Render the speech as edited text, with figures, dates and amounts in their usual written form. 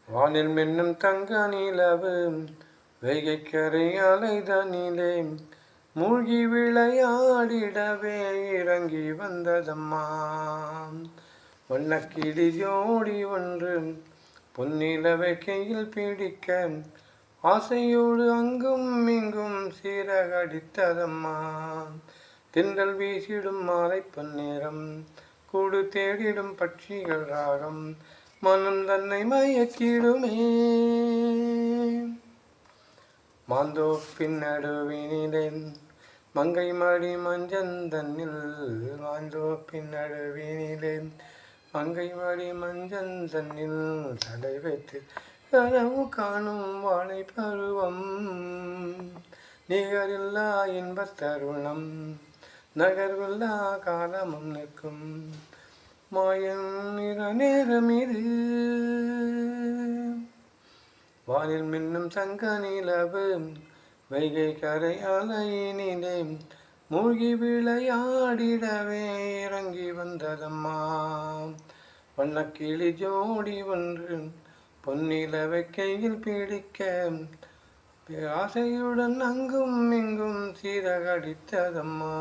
வானில் மின்னும் தங்க நிலவு வைகைக்கரை அலைதனிலே மூழ்கி விளையாடிடவே இறங்கி வந்ததம்மா. வண்ணக்கிளி ஜோடி ஒன்று பொன்னிலவை கையில் பிடிக்க ஆசையோடு அங்கும் இங்கும் சீரகடித்ததம்மா. தென்றல் வீசிடும் மாலை பொன்னேரம் கூடு தேடிடும் பட்சிகள் ராகம் மனம் தன்னை மயக்கிடுமே. மாந்தோப்பின் நடுவினிலே மங்கை மடி மஞ்சந்தன்னில் மாந்தோப்பின் நடுவினிலே மங்கை மடி மஞ்சந்தன்னில் தடை வைத்து கனவு காணும் வாழை பருவம் நிகரில்லா இன்பத் தருணம் நகர்வில்லா காலமும் நிற்கும் மாயம் நிற நேரம் இது. வானில் மின்னும் தங்க நிலவு வைகை கரை அலையினிலே மூழ்கி விளையாடிடவே இறங்கி வந்ததம்மா. வண்ணக்கிளி ஜோடி ஒன்று பொன்னிலவை கையில் பிடிக்க ஆசையுடன் அங்கும் இங்கும் சீரகடித்ததம்மா.